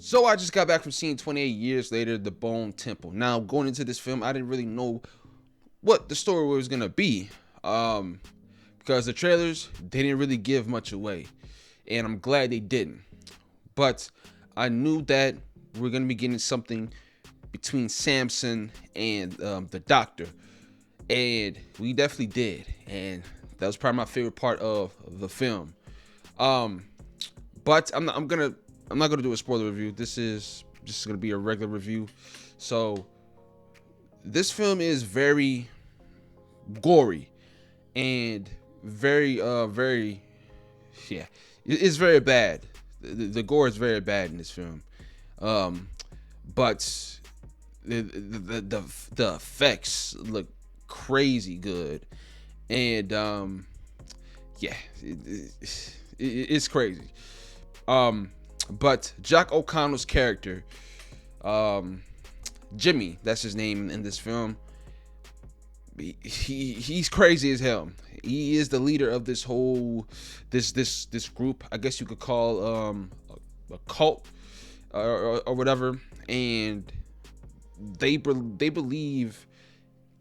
So I just got back from seeing 28 Years Later, The Bone Temple. Now, going into this film, I didn't really know what the story was going to be. Um, because the trailers, they didn't really give much away. And I'm glad they didn't. But I knew that we're going to be getting something between Samson and the doctor. And we definitely did. And that was probably my favorite part of the film. Um, but I'm not gonna do a spoiler review. This is just gonna be a regular review. So this film is very gory and very yeah, it's very bad. The gore is very bad in this film. Um, but the effects look crazy good, and yeah, it's crazy. But Jack O'Connell's character, um, Jimmy, that's his name in this film. He's crazy as hell. He is the leader of this whole this group. I guess you could call a cult or whatever, and they believe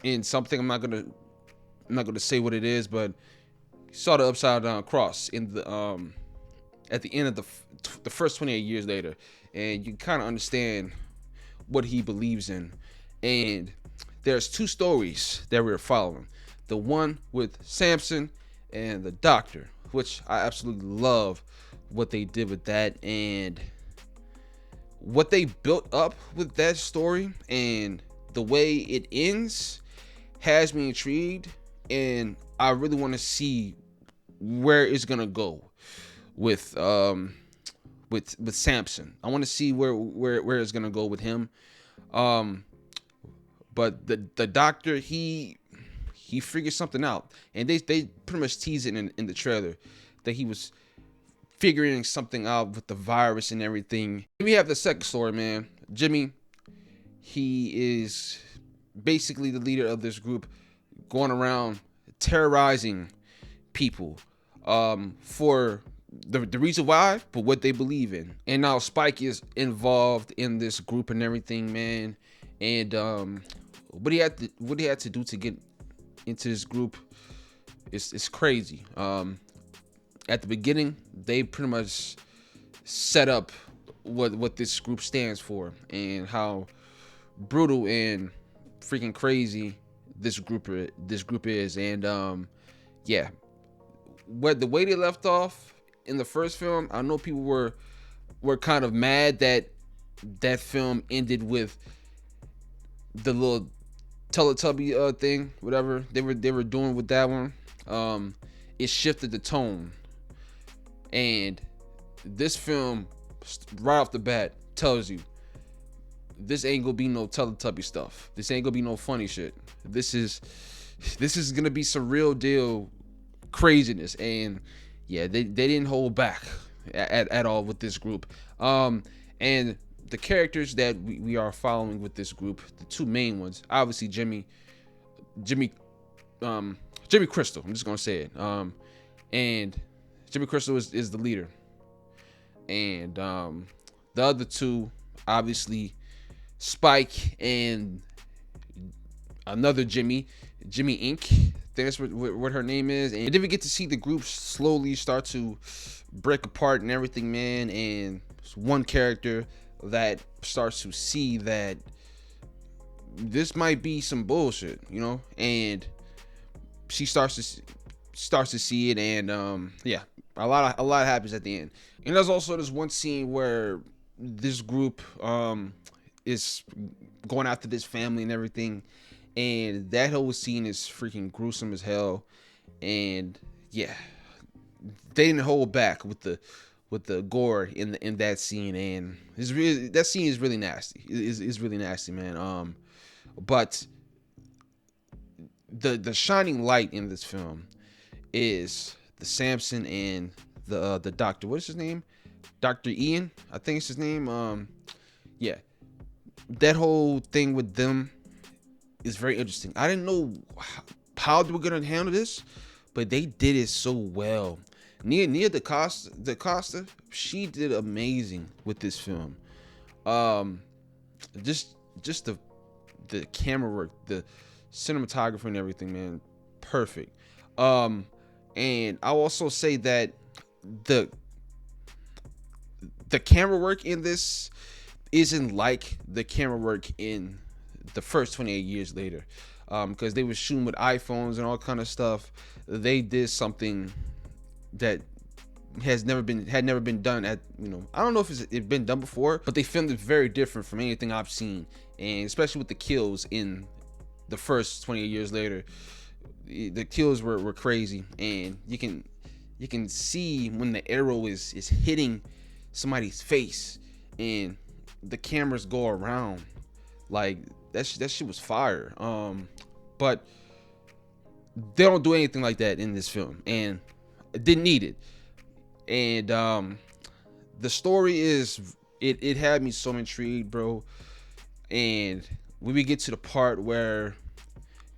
in something. I'm not gonna say what it is, but he saw the upside down cross in the at the end of the first 28 years later, and you kind of understand what he believes in. And there's two stories that we're following: the one with Samson and the doctor, which I absolutely love what they did with that and what they built up with that story, and the way it ends has me intrigued, and I really want to see where it's gonna go with with Samson. I want to see where it's gonna go with him. Um, but the doctor, he figured something out, and they pretty much tease it in the trailer that he was figuring something out with the virus and everything. We have the second story, man. Jimmy, he is basically the leader of this group, going around terrorizing people for the reason why, but what they believe in. And now Spike is involved in this group and everything, man. And what he had to do to get into this group is crazy. At the beginning, they pretty much set up what this group stands for and how brutal and freaking crazy this group is. And yeah, what the way they left off in the first film, I know people were kind of mad that that film ended with the little Teletubby thing, whatever they were doing with that one. It shifted the tone, and this film right off the bat tells you this ain't gonna be no Teletubby stuff. This ain't gonna be no funny shit. This is gonna be some real deal craziness, and yeah, they didn't hold back at all with this group. And the characters that we are following with this group, the two main ones, obviously Jimmy Crystal. I'm just gonna say it. And Jimmy Crystal is the leader, and the other two, obviously Spike and another Jimmy Inc. I think that's what her name is. And then we get to see the group slowly start to break apart and everything, man. And one character that starts to see that this might be some bullshit, you know, and she starts to see it, and yeah, a lot happens at the end. And there's also this one scene where this group is going after this family and everything, and that whole scene is freaking gruesome as hell. And yeah, they didn't hold back with the gore in that scene, and that scene is really nasty. It's really nasty, man. But the shining light in this film is the Samson and the doctor. What is his name? Dr. Ian, I think it's his name. Yeah, that whole thing with them is very interesting. I didn't know how they were gonna handle this, but they did it so well. Nia DaCosta, she did amazing with this film. Um, just just the camera work, the cinematography and everything, man, perfect. Um, and I'll also say that the the camera work in this isn't like the camera work in the first 28 years later, because they were shooting with iPhones and all kind of stuff. They did something that had never been done at, I don't know if it's been done before, but they filmed it very different from anything I've seen, and especially with the kills in the first 28 years later. The kills were crazy, and you can see when the arrow is hitting somebody's face, and the cameras go around like that shit was fire. But they don't do anything like that in this film, and it didn't need it. And the story is, it had me so intrigued, bro. And when we get to the part where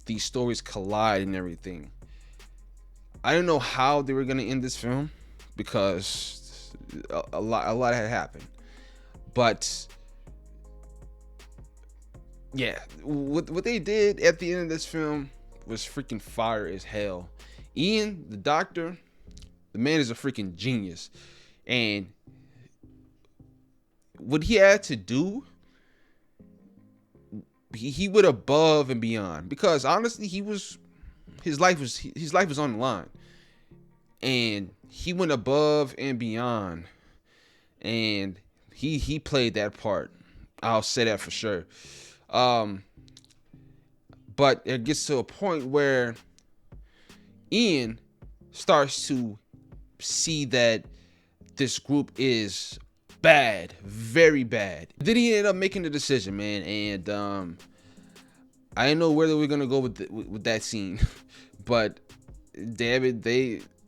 these stories collide and everything, I didn't know how they were gonna end this film, because a lot had happened. But yeah, what they did at the end of this film was freaking fire as hell. Ian, the doctor, the man is a freaking genius, and what he had to do, he went above and beyond, because honestly, his life was on the line, and he went above and beyond, and he played that part. I'll say that for sure. But it gets to a point where Ian starts to see that this group is bad, very bad. Then he ended up making the decision, man, and I didn't know where they were gonna go with that scene, but damn it,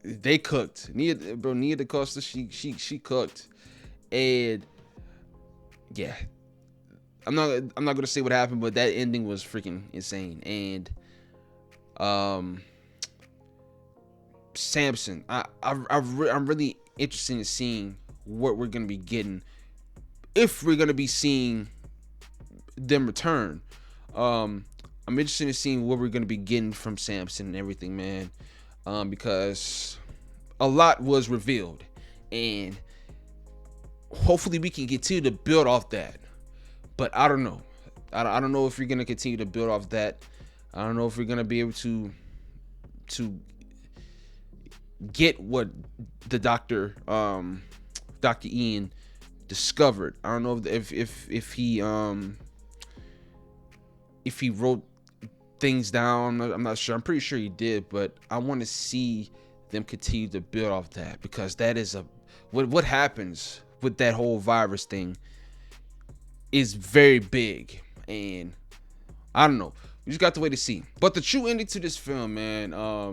they cooked. Nia DaCosta, she cooked, and yeah, I'm not gonna say what happened, but that ending was freaking insane. And Samson, I'm really interested in seeing what we're gonna be getting, if we're gonna be seeing them return. I'm interested in seeing what we're gonna be getting from Samson and everything, man, because a lot was revealed, and hopefully we can continue to build off that. But I don't know. I don't know if we're gonna continue to build off that. I don't know if we're gonna be able to get what the Dr. Ian discovered. I don't know if he wrote things down. I'm not sure. I'm pretty sure he did, but I want to see them continue to build off that, because that is what happens with that whole virus thing is very big, and I don't know. We just got to wait to see. But the true ending to this film, man, I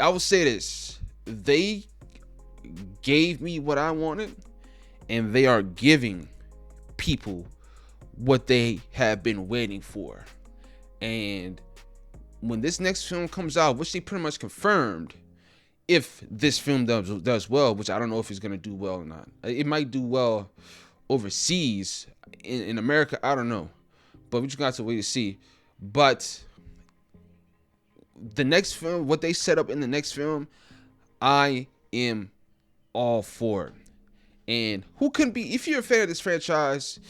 will say this: they gave me what I wanted, and they are giving people what they have been waiting for. And when this next film comes out, which they pretty much confirmed, if this film does well, which I don't know if it's gonna do well or not. It might do well overseas. In America, I don't know, but we just got to wait to see. But the next film, what they set up in the next film, I am all for it. And who couldn't be? If you're a fan of this franchise,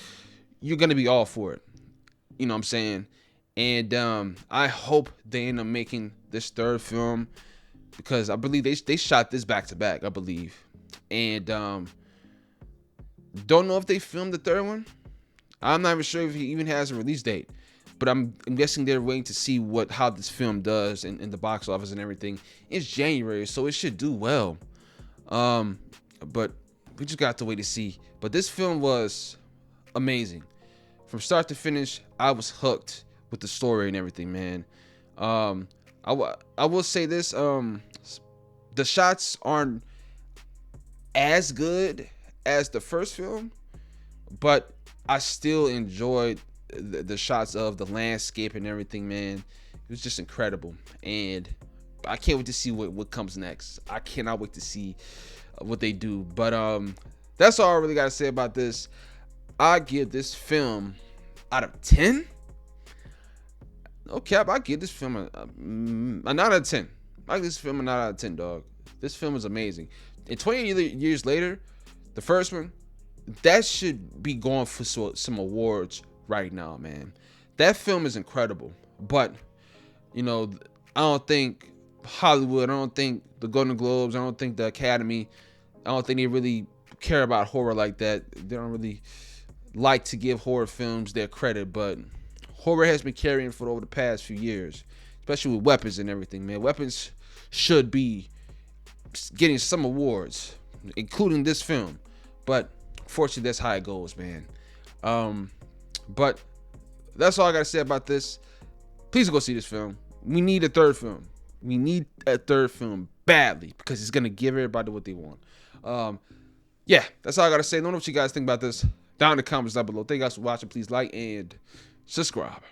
you're gonna be all for it. You know what I'm saying? And I hope they end up making this third film, because I believe they shot this back to back, I believe. And don't know if they filmed the third one. I'm not even sure if he even has a release date, but I'm guessing they're waiting to see how this film does in the box office and everything. It's January, so it should do well. But we just got to wait to see. But this film was amazing. From start to finish, I was hooked with the story and everything, man. I will say this: the shots aren't as good as the first film, but I still enjoyed the shots of the landscape and everything, man. It was just incredible, and I can't wait to see what comes next. I cannot wait to see what they do. But that's all I really got to say about this. I give this film out of 10. No cap, I give this film a 9 out of 10. I give this film a 9 out of 10, dog. This film is amazing. And 20 years later, the first one, that should be going for some awards right now, man. That film is incredible. But, you know, I don't think Hollywood, I don't think the Golden Globes, I don't think the Academy, I don't think they really care about horror like that. They don't really like to give horror films their credit, but horror has been carrying for over the past few years, especially with weapons and everything, man. Weapons should be getting some awards, including this film. But fortunately, that's how it goes, man. But that's all I gotta say about this. Please go see this film. We need a third film. We need a third film badly because it's gonna give everybody what they want. Yeah, that's all I gotta say. Don't know what you guys think about this. Down in the comments down below. Thank you guys for watching. Please like and subscribe.